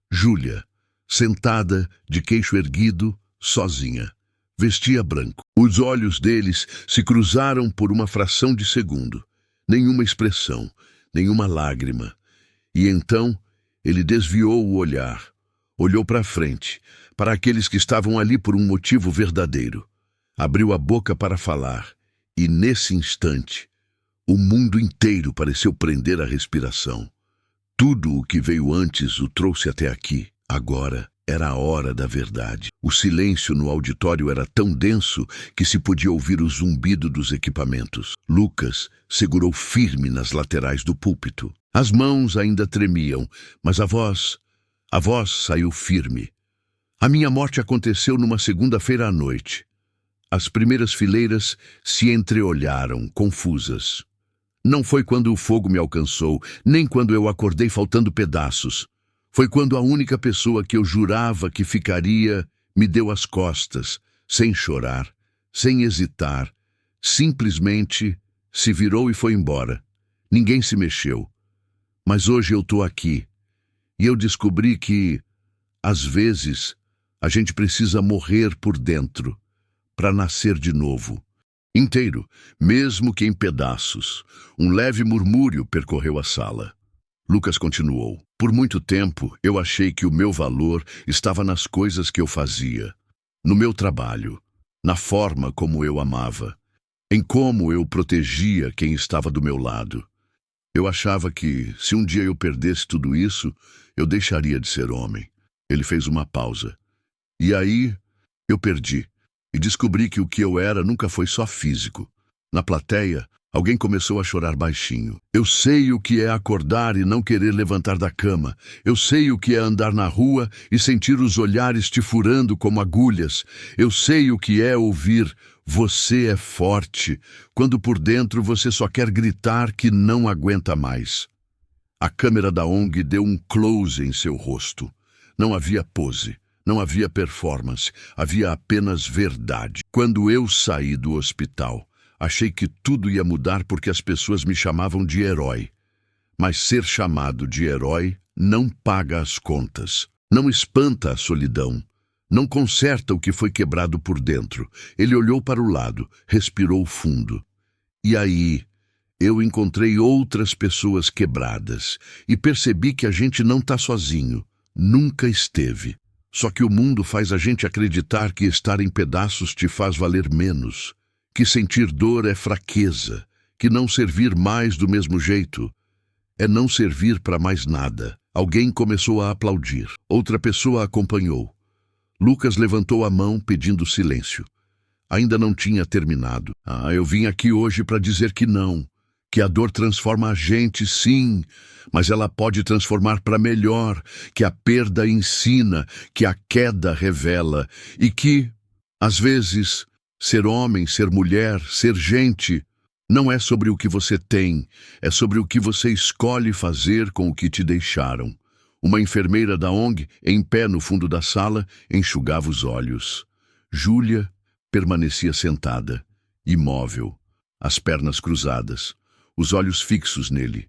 Júlia, sentada, de queixo erguido, sozinha. Vestia branco. Os olhos deles se cruzaram por uma fração de segundo. Nenhuma expressão, nenhuma lágrima. E então Ele desviou o olhar, olhou para frente, para aqueles que estavam ali por um motivo verdadeiro. Abriu a boca para falar, e nesse instante, o mundo inteiro pareceu prender a respiração. Tudo o que veio antes o trouxe até aqui. Agora era a hora da verdade. O silêncio no auditório era tão denso que se podia ouvir o zumbido dos equipamentos. Lucas segurou firme nas laterais do púlpito. As mãos ainda tremiam, mas a voz saiu firme. A minha morte aconteceu numa segunda-feira à noite. As primeiras fileiras se entreolharam, confusas. Não foi quando o fogo me alcançou, nem quando eu acordei faltando pedaços. Foi quando a única pessoa que eu jurava que ficaria me deu as costas, sem chorar, sem hesitar. Simplesmente se virou e foi embora. Ninguém se mexeu. Mas hoje eu estou aqui. E eu descobri que, às vezes, a gente precisa morrer por dentro para nascer de novo. Inteiro, mesmo que em pedaços. Um leve murmúrio percorreu a sala. Lucas continuou. Por muito tempo, eu achei que o meu valor estava nas coisas que eu fazia, no meu trabalho, na forma como eu amava, em como eu protegia quem estava do meu lado. Eu achava que, se um dia eu perdesse tudo isso, eu deixaria de ser homem. Ele fez uma pausa. E aí, eu perdi. E descobri que o que eu era nunca foi só físico. Na plateia, alguém começou a chorar baixinho. Eu sei o que é acordar e não querer levantar da cama. Eu sei o que é andar na rua e sentir os olhares te furando como agulhas. Eu sei o que é ouvir "você é forte", quando por dentro você só quer gritar que não aguenta mais. A câmera da ONG deu um close em seu rosto. Não havia pose. Não havia performance, havia apenas verdade. Quando eu saí do hospital, achei que tudo ia mudar porque as pessoas me chamavam de herói. Mas ser chamado de herói não paga as contas, não espanta a solidão, não conserta o que foi quebrado por dentro. Ele olhou para o lado, respirou fundo. E aí, eu encontrei outras pessoas quebradas e percebi que a gente não está sozinho, nunca esteve. Só que o mundo faz a gente acreditar que estar em pedaços te faz valer menos, que sentir dor é fraqueza, que não servir mais do mesmo jeito é não servir para mais nada. Alguém começou a aplaudir. Outra pessoa acompanhou. Lucas levantou a mão pedindo silêncio. Ainda não tinha terminado. Eu vim aqui hoje para dizer que não. Que a dor transforma a gente, sim, mas ela pode transformar para melhor, que a perda ensina, que a queda revela, e que, às vezes, ser homem, ser mulher, ser gente, não é sobre o que você tem, é sobre o que você escolhe fazer com o que te deixaram. Uma enfermeira da ONG, em pé no fundo da sala, enxugava os olhos. Júlia permanecia sentada, imóvel, as pernas cruzadas, os olhos fixos nele.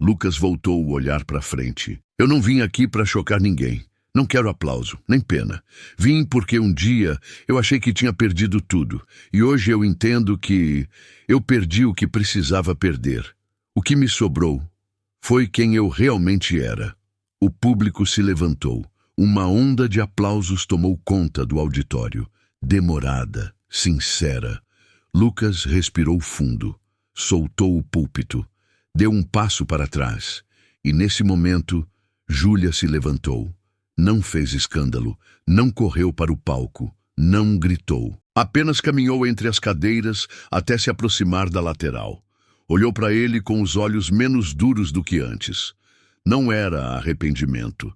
Lucas voltou o olhar para frente. Eu não vim aqui para chocar ninguém. Não quero aplauso, nem pena. Vim porque um dia eu achei que tinha perdido tudo. E hoje eu entendo que eu perdi o que precisava perder. O que me sobrou foi quem eu realmente era. O público se levantou. Uma onda de aplausos tomou conta do auditório. Demorada, sincera. Lucas respirou fundo. Soltou o púlpito, deu um passo para trás, e nesse momento, Júlia se levantou. Não fez escândalo, não correu para o palco, não gritou. Apenas caminhou entre as cadeiras até se aproximar da lateral. Olhou para ele com os olhos menos duros do que antes. Não era arrependimento,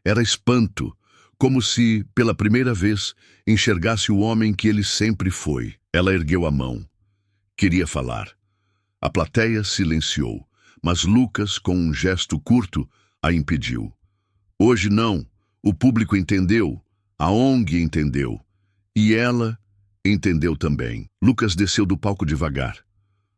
era espanto, como se, pela primeira vez, enxergasse o homem que ele sempre foi. Ela ergueu a mão. Queria falar. A plateia silenciou, mas Lucas, com um gesto curto, a impediu. Hoje não. O público entendeu, a ONG entendeu, e ela entendeu também. Lucas desceu do palco devagar.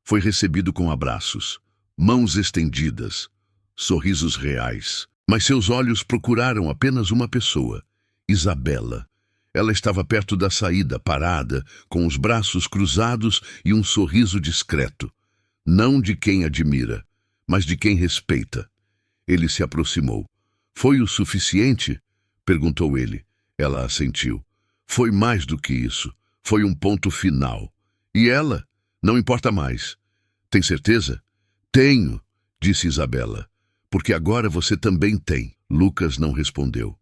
Foi recebido com abraços, mãos estendidas, sorrisos reais. Mas seus olhos procuraram apenas uma pessoa, Isabela. Ela estava perto da saída, parada, com os braços cruzados e um sorriso discreto. Não de quem admira, mas de quem respeita. Ele se aproximou. Foi o suficiente? Perguntou ele. Ela assentiu. Foi mais do que isso. Foi um ponto final. E ela? Não importa mais. Tem certeza? Tenho, disse Isabela. Porque agora você também tem. Lucas não respondeu.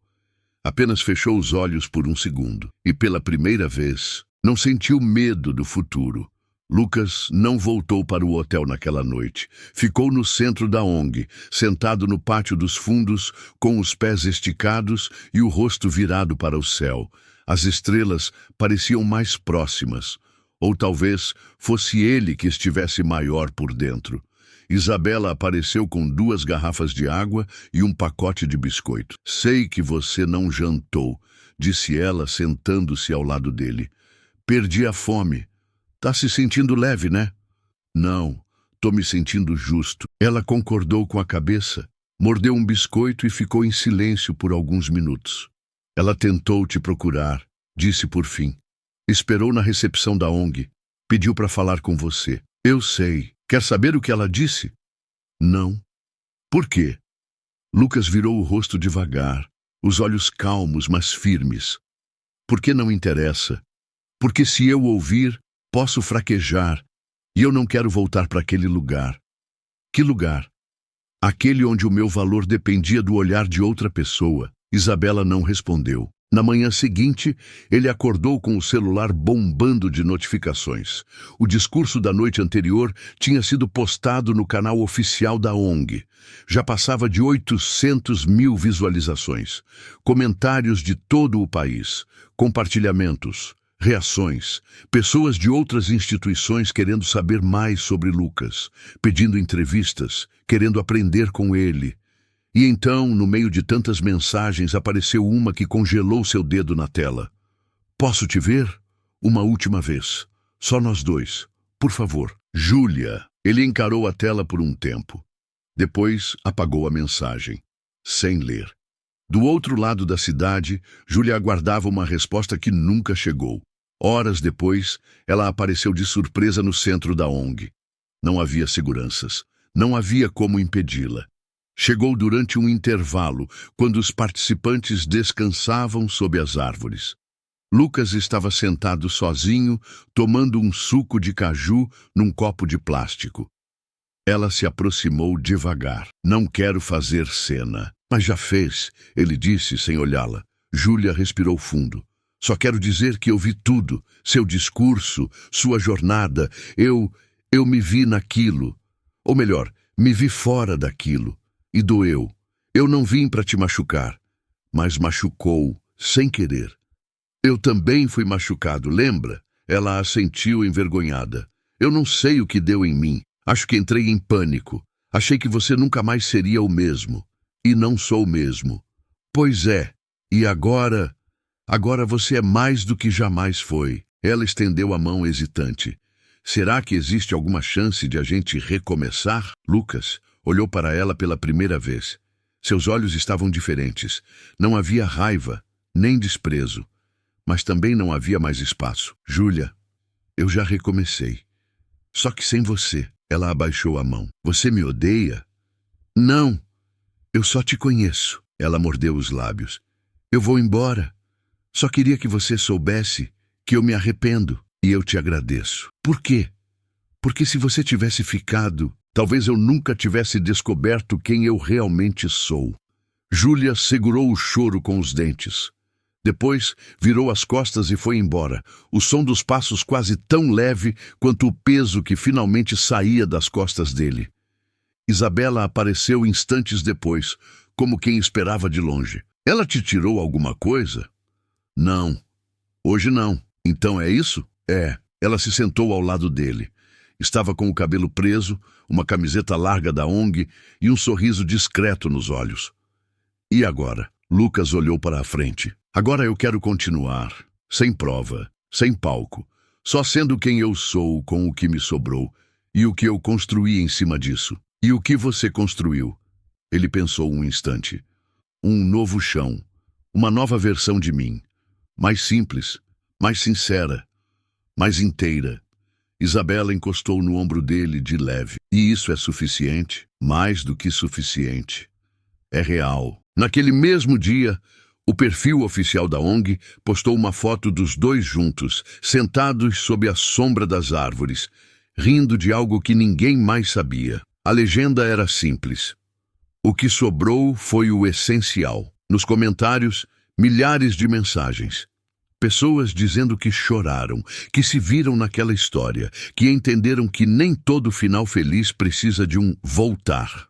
Apenas fechou os olhos por um segundo. E pela primeira vez, não sentiu medo do futuro. Lucas não voltou para o hotel naquela noite. Ficou no centro da ONG, sentado no pátio dos fundos, com os pés esticados e o rosto virado para o céu. As estrelas pareciam mais próximas. Ou talvez fosse ele que estivesse maior por dentro. Isabela apareceu com 2 garrafas de água e um pacote de biscoito. Sei que você não jantou, disse ela, sentando-se ao lado dele. Perdi a fome. Tá se sentindo leve, né? Não, tô me sentindo justo. Ela concordou com a cabeça, mordeu um biscoito e ficou em silêncio por alguns minutos. Ela tentou te procurar, disse por fim. Esperou na recepção da ONG. Pediu para falar com você. Eu sei. Quer saber o que ela disse? Não. Por quê? Lucas virou o rosto devagar, os olhos calmos, mas firmes. Por que não interessa? Porque se eu ouvir, posso fraquejar, e eu não quero voltar para aquele lugar. Que lugar? Aquele onde o meu valor dependia do olhar de outra pessoa. Isabela não respondeu. Na manhã seguinte, ele acordou com o celular bombando de notificações. O discurso da noite anterior tinha sido postado no canal oficial da ONG. Já passava de 800 mil visualizações. Comentários de todo o país. Compartilhamentos. Reações. Pessoas de outras instituições querendo saber mais sobre Lucas. Pedindo entrevistas. Querendo aprender com ele. E então, no meio de tantas mensagens, apareceu uma que congelou seu dedo na tela. Posso te ver? Uma última vez. Só nós dois. Por favor. Júlia. Ele encarou a tela por um tempo. Depois, apagou a mensagem. Sem ler. Do outro lado da cidade, Júlia aguardava uma resposta que nunca chegou. Horas depois, ela apareceu de surpresa no centro da ONG. Não havia seguranças. Não havia como impedi-la. Chegou durante um intervalo, quando os participantes descansavam sob as árvores. Lucas estava sentado sozinho, tomando um suco de caju num copo de plástico. Ela se aproximou devagar. Não quero fazer cena. Mas já fez, ele disse sem olhá-la. Júlia respirou fundo. Só quero dizer que eu vi tudo. Seu discurso, sua jornada. Eu me vi naquilo. Ou melhor, me vi fora daquilo. E doeu. Eu não vim para te machucar, mas machucou, sem querer. Eu também fui machucado, lembra? Ela assentiu envergonhada. Eu não sei o que deu em mim. Acho que entrei em pânico. Achei que você nunca mais seria o mesmo. E não sou o mesmo. Pois é. E agora? Agora você é mais do que jamais foi. Ela estendeu a mão hesitante. Será que existe alguma chance de a gente recomeçar? Lucas olhou para ela pela primeira vez. Seus olhos estavam diferentes. Não havia raiva, nem desprezo. Mas também não havia mais espaço. Júlia, eu já recomecei. Só que sem você. Ela abaixou a mão. Você me odeia? Não. Eu só te conheço. Ela mordeu os lábios. Eu vou embora. Só queria que você soubesse que eu me arrependo. E eu te agradeço. Por quê? Porque se você tivesse ficado, talvez eu nunca tivesse descoberto quem eu realmente sou. Júlia segurou o choro com os dentes. Depois, virou as costas e foi embora, o som dos passos quase tão leve quanto o peso que finalmente saía das costas dele. Isabela apareceu instantes depois, como quem esperava de longe. Ela te tirou alguma coisa? Não. Hoje não. Então é isso? É. Ela se sentou ao lado dele. Estava com o cabelo preso, uma camiseta larga da ONG e um sorriso discreto nos olhos. E agora? Lucas olhou para a frente. Agora eu quero continuar, sem prova, sem palco, só sendo quem eu sou com o que me sobrou e o que eu construí em cima disso. E o que você construiu? Ele pensou um instante. Um novo chão, uma nova versão de mim, mais simples, mais sincera, mais inteira. Isabela encostou no ombro dele de leve. E isso é suficiente? Mais do que suficiente. É real. Naquele mesmo dia, o perfil oficial da ONG postou uma foto dos dois juntos, sentados sob a sombra das árvores, rindo de algo que ninguém mais sabia. A legenda era simples. O que sobrou foi o essencial. Nos comentários, milhares de mensagens. Pessoas dizendo que choraram, que se viram naquela história, que entenderam que nem todo final feliz precisa de um voltar.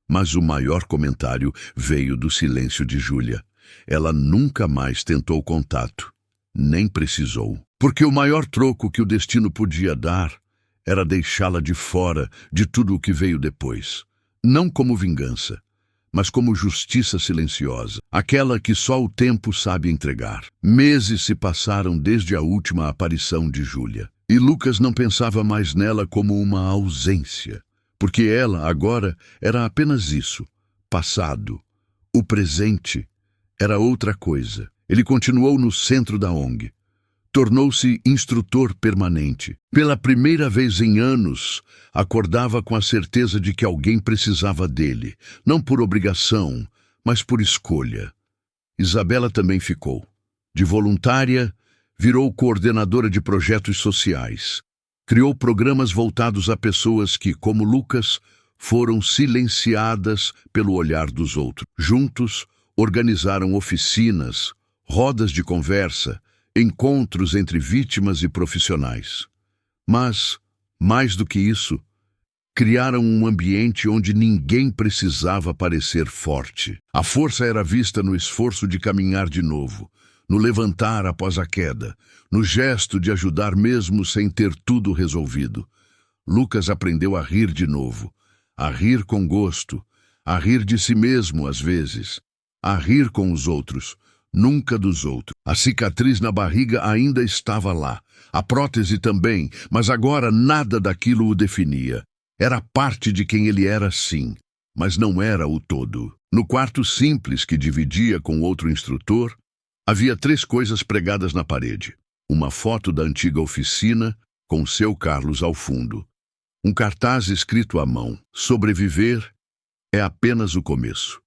Mas o maior comentário veio do silêncio de Júlia. Ela nunca mais tentou contato, nem precisou. Porque o maior troco que o destino podia dar era deixá-la de fora de tudo o que veio depois. Não como vingança, mas como justiça silenciosa, aquela que só o tempo sabe entregar. Meses se passaram desde a última aparição de Júlia, e Lucas não pensava mais nela como uma ausência, porque ela agora era apenas isso, passado. O presente era outra coisa. Ele continuou no centro da ONG. Tornou-se instrutor permanente. Pela primeira vez em anos, acordava com a certeza de que alguém precisava dele, não por obrigação, mas por escolha. Isabela também ficou. De voluntária, virou coordenadora de projetos sociais. Criou programas voltados a pessoas que, como Lucas, foram silenciadas pelo olhar dos outros. Juntos, organizaram oficinas, rodas de conversa, encontros entre vítimas e profissionais. Mas, mais do que isso, criaram um ambiente onde ninguém precisava parecer forte. A força era vista no esforço de caminhar de novo, no levantar após a queda, no gesto de ajudar mesmo sem ter tudo resolvido. Lucas aprendeu a rir de novo, a rir com gosto, a rir de si mesmo às vezes, a rir com os outros, nunca dos outros. A cicatriz na barriga ainda estava lá, a prótese também, mas agora nada daquilo o definia. Era parte de quem ele era, sim, mas não era o todo. No quarto simples que dividia com outro instrutor, havia 3 coisas pregadas na parede. Uma foto da antiga oficina, com seu Carlos ao fundo. Um cartaz escrito à mão: sobreviver é apenas o começo.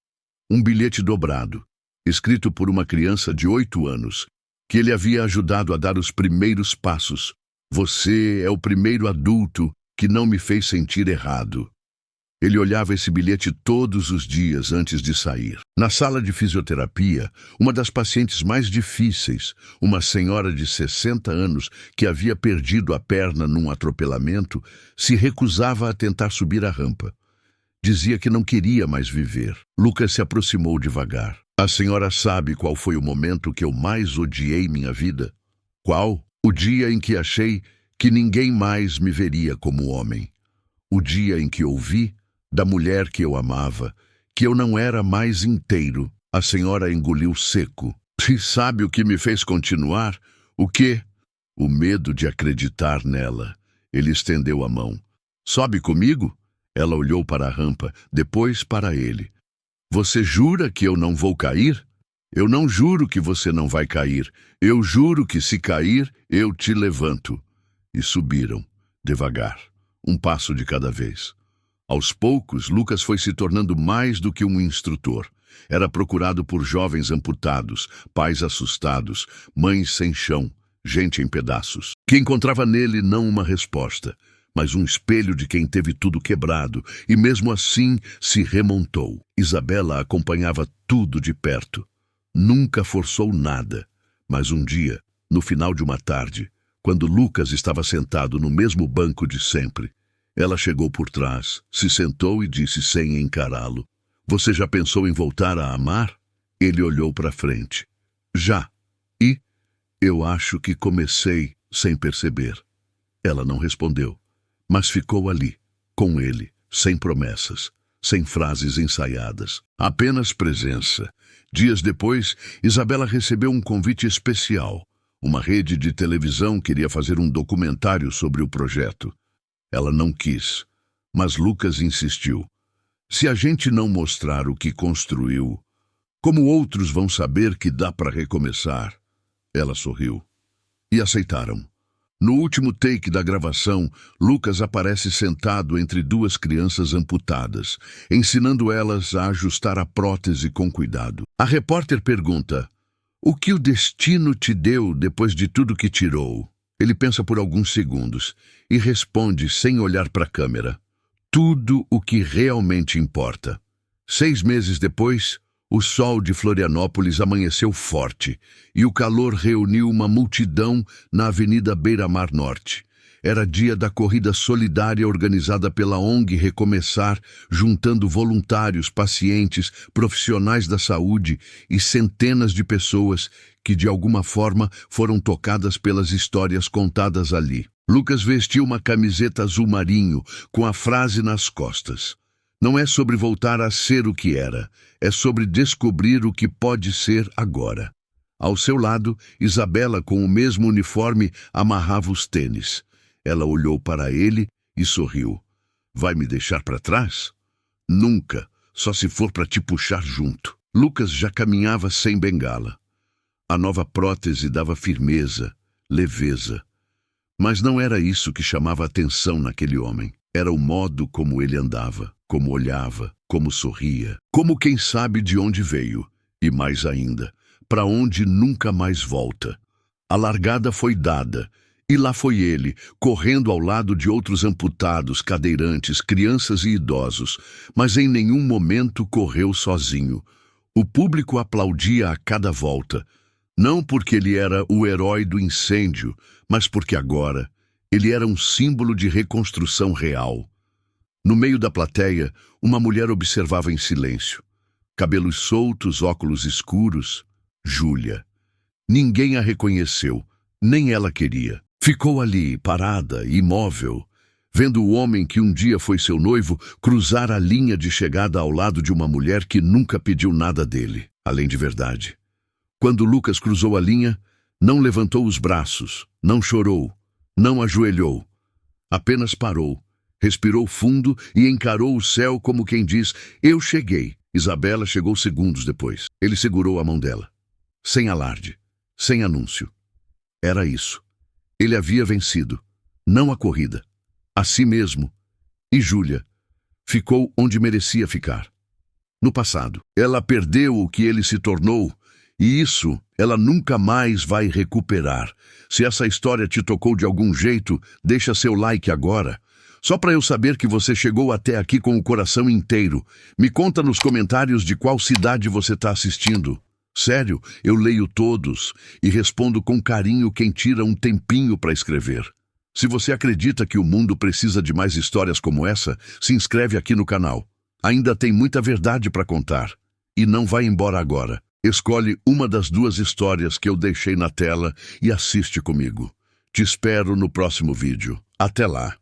Um bilhete dobrado, escrito por uma criança de 8 anos, que ele havia ajudado a dar os primeiros passos. Você é o primeiro adulto que não me fez sentir errado. Ele olhava esse bilhete todos os dias antes de sair. Na sala de fisioterapia, uma das pacientes mais difíceis, uma senhora de 60 anos que havia perdido a perna num atropelamento, se recusava a tentar subir a rampa. Dizia que não queria mais viver. Lucas se aproximou devagar. A senhora sabe qual foi o momento que eu mais odiei minha vida? Qual? O dia em que achei que ninguém mais me veria como homem. O dia em que ouvi da mulher que eu amava que eu não era mais inteiro. A senhora engoliu seco. E sabe o que me fez continuar? O quê? O medo de acreditar nela. Ele estendeu a mão. Sobe comigo? Ela olhou para a rampa, depois para ele. Você jura que eu não vou cair? Eu não juro que você não vai cair. Eu juro que se cair, eu te levanto. E subiram, devagar, um passo de cada vez. Aos poucos, Lucas foi se tornando mais do que um instrutor. Era procurado por jovens amputados, pais assustados, mães sem chão, gente em pedaços, que encontrava nele não uma resposta, mas um espelho de quem teve tudo quebrado e mesmo assim se remontou. Isabela acompanhava tudo de perto. Nunca forçou nada, mas um dia, no final de uma tarde, quando Lucas estava sentado no mesmo banco de sempre, ela chegou por trás, se sentou e disse sem encará-lo: Você já pensou em voltar a amar? Ele olhou para frente. Já. E? Eu acho que comecei sem perceber. Ela não respondeu, mas ficou ali, com ele, sem promessas, sem frases ensaiadas, apenas presença. Dias depois, Isabela recebeu um convite especial. Uma rede de televisão queria fazer um documentário sobre o projeto. Ela não quis, mas Lucas insistiu. Se a gente não mostrar o que construiu, como outros vão saber que dá para recomeçar? Ela sorriu. E aceitaram. No último take da gravação, Lucas aparece sentado entre duas crianças amputadas, ensinando elas a ajustar a prótese com cuidado. A repórter pergunta: "O que o destino te deu depois de tudo que tirou?" Ele pensa por alguns segundos e responde sem olhar para a câmera: "Tudo o que realmente importa." 6 meses depois, o sol de Florianópolis amanheceu forte e o calor reuniu uma multidão na Avenida Beira-Mar Norte. Era dia da corrida solidária organizada pela ONG Recomeçar, juntando voluntários, pacientes, profissionais da saúde e centenas de pessoas que, de alguma forma, foram tocadas pelas histórias contadas ali. Lucas vestiu uma camiseta azul marinho com a frase nas costas: "Não é sobre voltar a ser o que era, é sobre descobrir o que pode ser agora." Ao seu lado, Isabela, com o mesmo uniforme, amarrava os tênis. Ela olhou para ele e sorriu. "Vai me deixar para trás?" "Nunca, só se for para te puxar junto." Lucas já caminhava sem bengala. A nova prótese dava firmeza, leveza. Mas não era isso que chamava atenção naquele homem. Era o modo como ele andava, como olhava, como sorria, como quem sabe de onde veio, e mais ainda, para onde nunca mais volta. A largada foi dada, e lá foi ele, correndo ao lado de outros amputados, cadeirantes, crianças e idosos, mas em nenhum momento correu sozinho. O público aplaudia a cada volta, não porque ele era o herói do incêndio, mas porque agora ele era um símbolo de reconstrução real. No meio da plateia, uma mulher observava em silêncio. Cabelos soltos, óculos escuros. Júlia. Ninguém a reconheceu, nem ela queria. Ficou ali, parada, imóvel, vendo o homem que um dia foi seu noivo cruzar a linha de chegada ao lado de uma mulher que nunca pediu nada dele, além de verdade. Quando Lucas cruzou a linha, não levantou os braços, não chorou, não ajoelhou. Apenas parou, respirou fundo e encarou o céu como quem diz: "Eu cheguei." Isabela chegou segundos depois. Ele segurou a mão dela. Sem alarde, sem anúncio. Era isso. Ele havia vencido, não a corrida, a si mesmo. E Júlia ficou onde merecia ficar. No passado. Ela perdeu o que ele se tornou, e isso ela nunca mais vai recuperar. Se essa história te tocou de algum jeito, deixa seu like agora. Só para eu saber que você chegou até aqui com o coração inteiro. Me conta nos comentários de qual cidade você está assistindo. Sério, eu leio todos e respondo com carinho quem tira um tempinho para escrever. Se você acredita que o mundo precisa de mais histórias como essa, se inscreve aqui no canal. Ainda tem muita verdade para contar. E não vai embora agora. Escolhe uma das 2 histórias que eu deixei na tela e assiste comigo. Te espero no próximo vídeo. Até lá!